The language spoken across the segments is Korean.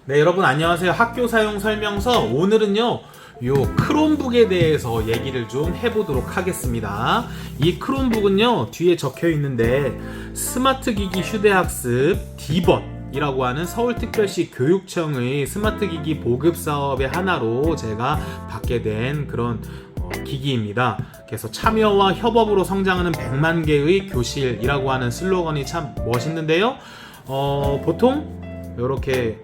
네, 여러분 안녕하세요. 학교 사용 설명서. 오늘은요, 요 크롬북에 대해서 얘기를 좀 해보도록 하겠습니다. 이 크롬북은요, 뒤에 적혀 있는데 스마트 기기 휴대학습 디벗이라고 하는 서울특별시 교육청의 스마트 기기 보급 사업의 하나로 제가 받게 된 그런 기기입니다. 그래서 참여와 협업으로 성장하는 100만 개의 교실이라고 하는 슬로건이 참 멋있는데요. 보통 이렇게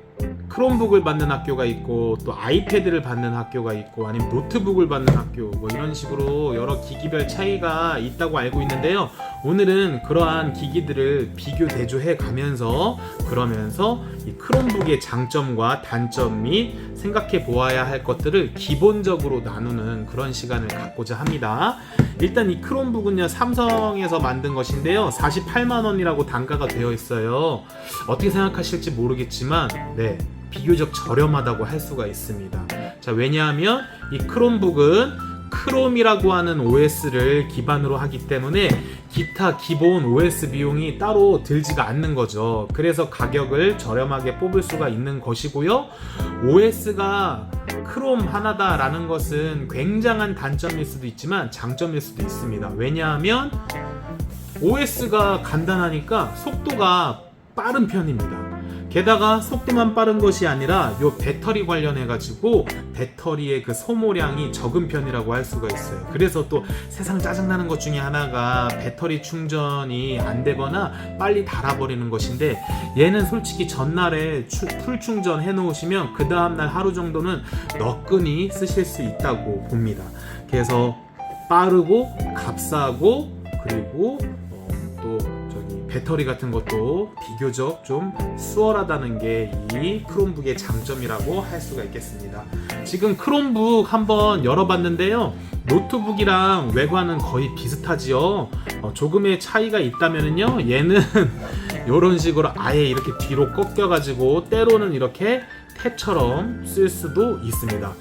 크롬북을 받는 학교가 있고 또 아이패드를 받는 학교가 있고 아니면 노트북을 받는 학교 뭐 이런 식으로 여러 기기별 차이가 있다고 알고 있는데요. 오늘은 그러한 기기들을 비교 대조해 가면서 그러면서 이 크롬북의 장점과 단점 및 생각해 보아야 할 것들을 기본적으로 나누는 그런 시간을 갖고자 합니다. 일단 이 크롬북은요, 삼성에서 만든 것인데요, 48만 원이라고 단가가 되어 있어요. 어떻게 생각하실지 모르겠지만 네, 비교적 저렴하다고 할 수가 있습니다. 자, 왜냐하면 이 크롬북은 크롬이라고 하는 OS를 기반으로 하기 때문에 기타 기본 OS 비용이 따로 들지가 않는 거죠. 그래서 가격을 저렴하게 뽑을 수가 있는 것이고요. OS가 크롬 하나다라는 것은 굉장한 단점일 수도 있지만 장점일 수도 있습니다. 왜냐하면 OS가 간단하니까 속도가 빠른 편입니다. 게다가 속도만 빠른 것이 아니라 요 배터리 관련해 가지고 배터리의 그 소모량이 적은 편이라고 할 수가 있어요. 그래서 또 세상 짜증나는 것 중에 하나가 배터리 충전이 안 되거나 빨리 닳아버리는 것인데, 얘는 솔직히 전날에 풀 충전 해 놓으시면 그 다음날 하루 정도는 너끈히 쓰실 수 있다고 봅니다. 그래서 빠르고 값싸고 그리고 또 배터리 같은 것도 비교적 좀 수월하다는 게 이 크롬북의 장점이라고 할 수가 있겠습니다. 지금 크롬북 한번 열어봤는데요, 노트북이랑 외관은 거의 비슷하지요. 조금의 차이가 있다면요, 얘는 이런 식으로 아예 이렇게 뒤로 꺾여가지고 때로는 이렇게 탭처럼 쓸 수도 있습니다.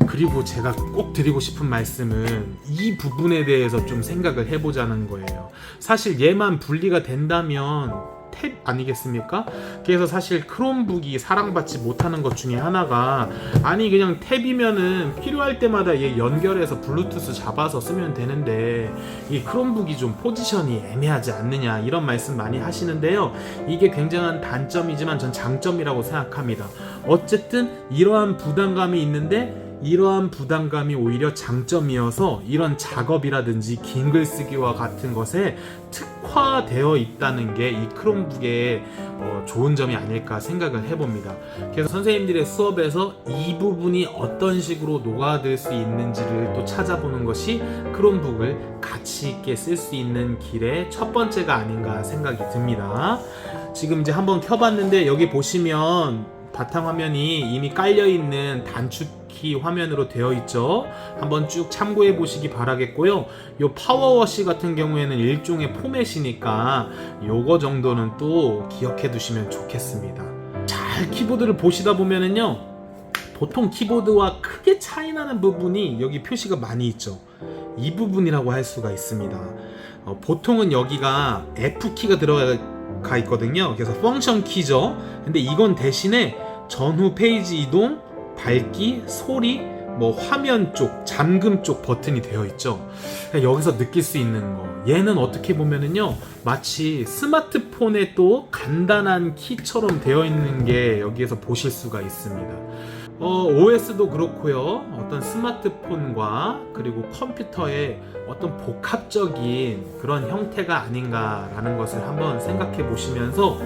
그리고 제가 꼭 드리고 싶은 말씀은 이 부분에 대해서 좀 생각을 해보자는 거예요. 사실 얘만 분리가 된다면 탭 아니겠습니까? 그래서 사실 크롬북이 사랑받지 못하는 것 중에 하나가, 아니 그냥 탭이면은 필요할 때마다 얘 연결해서 블루투스 잡아서 쓰면 되는데 이 크롬북이 좀 포지션이 애매하지 않느냐, 이런 말씀 많이 하시는데요. 이게 굉장한 단점이지만 전 장점이라고 생각합니다. 어쨌든 이러한 부담감이 있는데 이러한 부담감이 오히려 장점이어서 이런 작업이라든지 긴 글쓰기와 같은 것에 특화되어 있다는 게 이 크롬북의 좋은 점이 아닐까 생각을 해봅니다. 그래서 선생님들의 수업에서 이 부분이 어떤 식으로 녹아들 수 있는지를 또 찾아보는 것이 크롬북을 가치 있게 쓸 수 있는 길의 첫 번째가 아닌가 생각이 듭니다. 지금 이제 한번 켜봤는데 여기 보시면 바탕화면이 이미 깔려있는 단축키 화면으로 되어 있죠. 한번 쭉 참고해 보시기 바라겠고요. 요 파워워시 같은 경우에는 일종의 포맷이니까 요거 정도는 또 기억해 두시면 좋겠습니다. 잘 키보드를 보시다 보면은요, 보통 키보드와 크게 차이 나는 부분이 여기 표시가 많이 있죠. 이 부분이라고 할 수가 있습니다. 보통은 여기가 F키가 들어가 있거든요. 그래서 펑션 키죠. 근데 이건 대신에 전후 페이지 이동, 밝기, 소리, 뭐 화면 쪽, 잠금 쪽 버튼이 되어 있죠. 여기서 느낄 수 있는 거, 얘는 어떻게 보면은요, 마치 스마트폰에 또 간단한 키처럼 되어 있는 게 여기에서 보실 수가 있습니다. OS도 그렇고요, 어떤 스마트폰과 그리고 컴퓨터의 어떤 복합적인 그런 형태가 아닌가라는 것을 한번 생각해 보시면서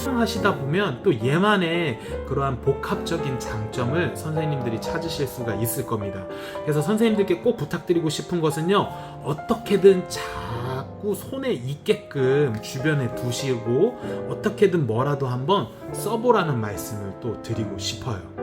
하시다 보면 또 얘만의 그러한 복합적인 장점을 선생님들이 찾으실 수가 있을 겁니다. 그래서 선생님들께 꼭 부탁드리고 싶은 것은요, 어떻게든 자꾸 손에 있게끔 주변에 두시고 어떻게든 뭐라도 한번 써보라는 말씀을 또 드리고 싶어요.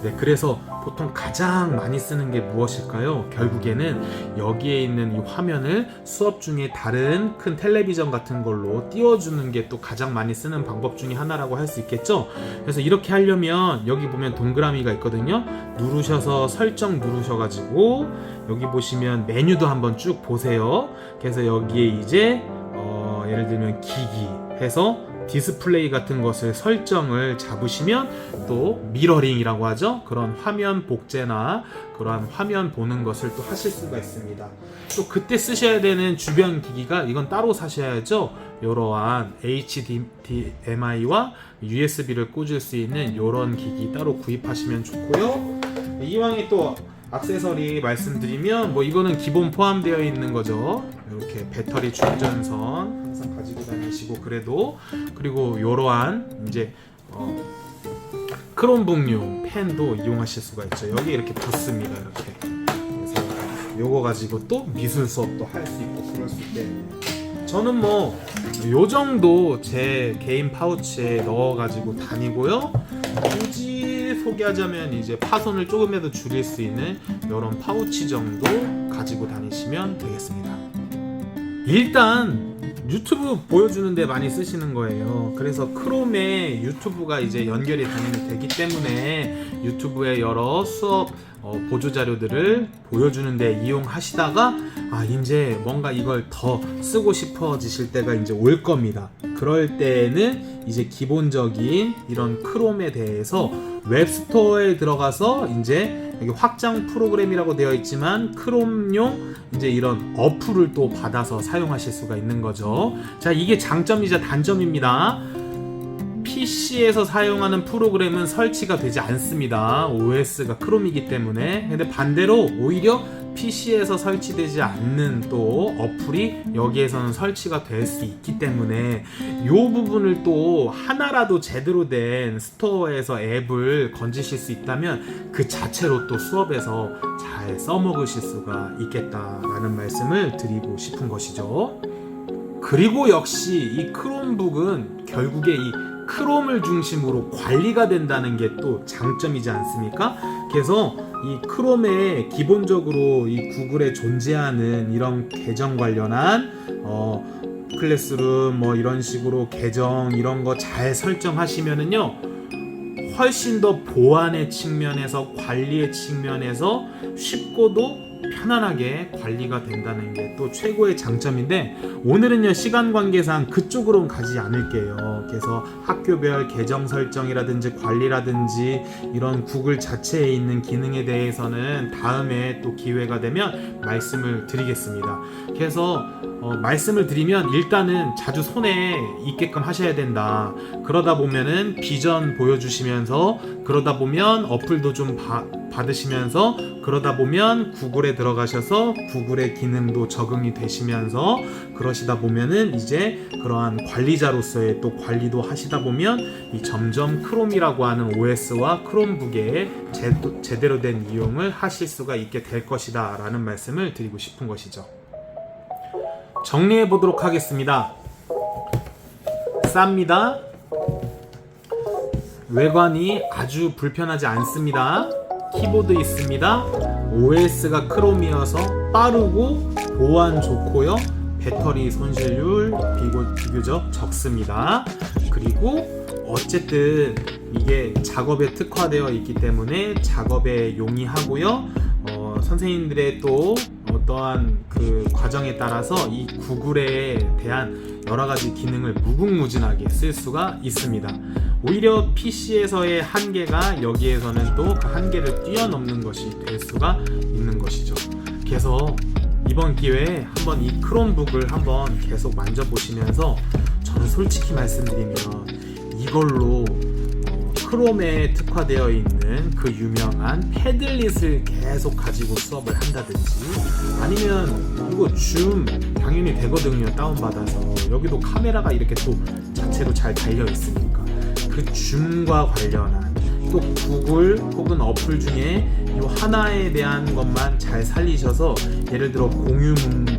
네, 그래서 보통 가장 많이 쓰는 게 무엇일까요? 결국에는 여기에 있는 이 화면을 수업 중에 다른 큰 텔레비전 같은 걸로 띄워주는 게 또 가장 많이 쓰는 방법 중에 하나라고 할 수 있겠죠? 그래서 이렇게 하려면 여기 보면 동그라미가 있거든요. 누르셔서 설정 누르셔가지고 여기 보시면 메뉴도 한번 쭉 보세요. 그래서 여기에 이제 예를 들면 기기 해서 디스플레이 같은 것을 설정을 잡으시면 또 미러링이라고 하죠. 그런 화면 복제나 그러한 화면 보는 것을 또 하실 수가 있습니다. 또 그때 쓰셔야 되는 주변 기기가 이건 따로 사셔야죠. 이러한 HDMI와 USB를 꽂을 수 있는 이런 기기 따로 구입하시면 좋고요. 이왕에 또 액세서리 말씀드리면 뭐 이거는 기본 포함되어 있는 거죠. 이렇게 배터리 충전선 항상 가지고 다니시고 그리고 이러한 이제 크롬북용 펜도 이용하실 수가 있죠. 여기 이렇게 붙습니다. 이렇게. 그래서 요거 가지고 또 미술 수업도 할 수 있고 그럴 수 있게. 저는 뭐 요 정도 제 개인 파우치에 넣어가지고 다니고요. 굳이 소개하자면 이제 파손을 조금이라도 줄일 수 있는 이런 파우치 정도 가지고 다니시면 되겠습니다. 일단 유튜브 보여주는데 많이 쓰시는 거예요. 그래서 크롬에 유튜브가 이제 연결이 당연히 되기 때문에 유튜브의 여러 수업 보조 자료들을 보여주는데 이용하시다가 이제 뭔가 이걸 더 쓰고 싶어지실 때가 이제 올 겁니다. 그럴 때에는 이제 기본적인 이런 크롬에 대해서 웹스토어에 들어가서 이제 여기 확장 프로그램이라고 되어 있지만 크롬용 이제 이런 어플을 또 받아서 사용하실 수가 있는 거죠. 자, 이게 장점이자 단점입니다. PC에서 사용하는 프로그램은 설치가 되지 않습니다. OS가 크롬이기 때문에. 근데 반대로 오히려 PC에서 설치되지 않는 또 어플이 여기에서는 설치가 될 수 있기 때문에 이 부분을 또 하나라도 제대로 된 스토어에서 앱을 건지실 수 있다면 그 자체로 또 수업에서 잘 써먹으실 수가 있겠다라는 말씀을 드리고 싶은 것이죠. 그리고 역시 이 크롬북은 결국에 이 크롬을 중심으로 관리가 된다는 게 또 장점이지 않습니까? 그래서 이 크롬에 기본적으로 이 구글에 존재하는 이런 계정 관련한 클래스룸 뭐 이런 식으로 계정 이런 거 잘 설정하시면은요 훨씬 더 보안의 측면에서 관리의 측면에서 쉽고도 편안하게 관리가 된다는 게 또 최고의 장점인데 오늘은요 시간 관계상 그쪽으로는 가지 않을게요. 그래서 학교별 계정 설정이라든지 관리라든지 이런 구글 자체에 있는 기능에 대해서는 다음에 또 기회가 되면 말씀을 드리겠습니다. 그래서 말씀을 드리면 일단은 자주 손에 있게끔 하셔야 된다. 그러다 보면은 비전 보여주시면서 그러다 보면 어플도 좀 받으시면서 그러다 보면 구글에 들어가셔서 구글의 기능도 적응이 되시면서 그러시다 보면은 이제 그러한 관리자로서의 또 관리도 하시다 보면 이 점점 크롬이라고 하는 OS와 크롬북의 제대로 된 이용을 하실 수가 있게 될 것이다 라는 말씀을 드리고 싶은 것이죠. 정리해 보도록 하겠습니다. 쌉니다. 외관이 아주 불편하지 않습니다. 키보드 있습니다. OS가 크롬이어서 빠르고 보안 좋고요. 배터리 손실률 비교적 적습니다. 그리고 어쨌든 이게 작업에 특화되어 있기 때문에 작업에 용이하고요. 선생님들의 또 어떠한 그 과정에 따라서 이 구글에 대한 여러 가지 기능을 무궁무진하게 쓸 수가 있습니다. 오히려 PC에서의 한계가 여기에서는 또 그 한계를 뛰어넘는 것이 될 수가 있는 것이죠. 그래서 이번 기회에 한번 이 크롬북을 한번 계속 만져보시면서 저는 솔직히 말씀드리면 이걸로 크롬에 특화되어 있는 그 유명한 패들릿을 계속 가지고 수업을 한다든지 아니면 이거 줌 당연히 되거든요. 다운받아서 여기도 카메라가 이렇게 또 자체로 잘 달려 있으니까 그 줌과 관련한 또 구글 혹은 어플 중에 이 하나에 대한 것만 잘 살리셔서 예를 들어 공유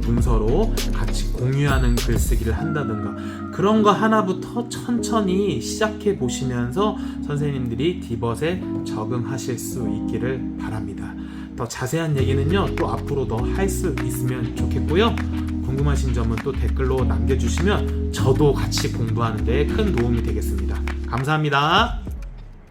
문서로 같이 공유하는 글쓰기를 한다든가 그런 거 하나부터 천천히 시작해 보시면서 선생님들이 디벗에 적응하실 수 있기를 바랍니다. 더 자세한 얘기는요 또 앞으로 더 할 수 있으면 좋겠고요. 궁금하신 점은 또 댓글로 남겨주시면 저도 같이 공부하는 데 큰 도움이 되겠습니다. 감사합니다.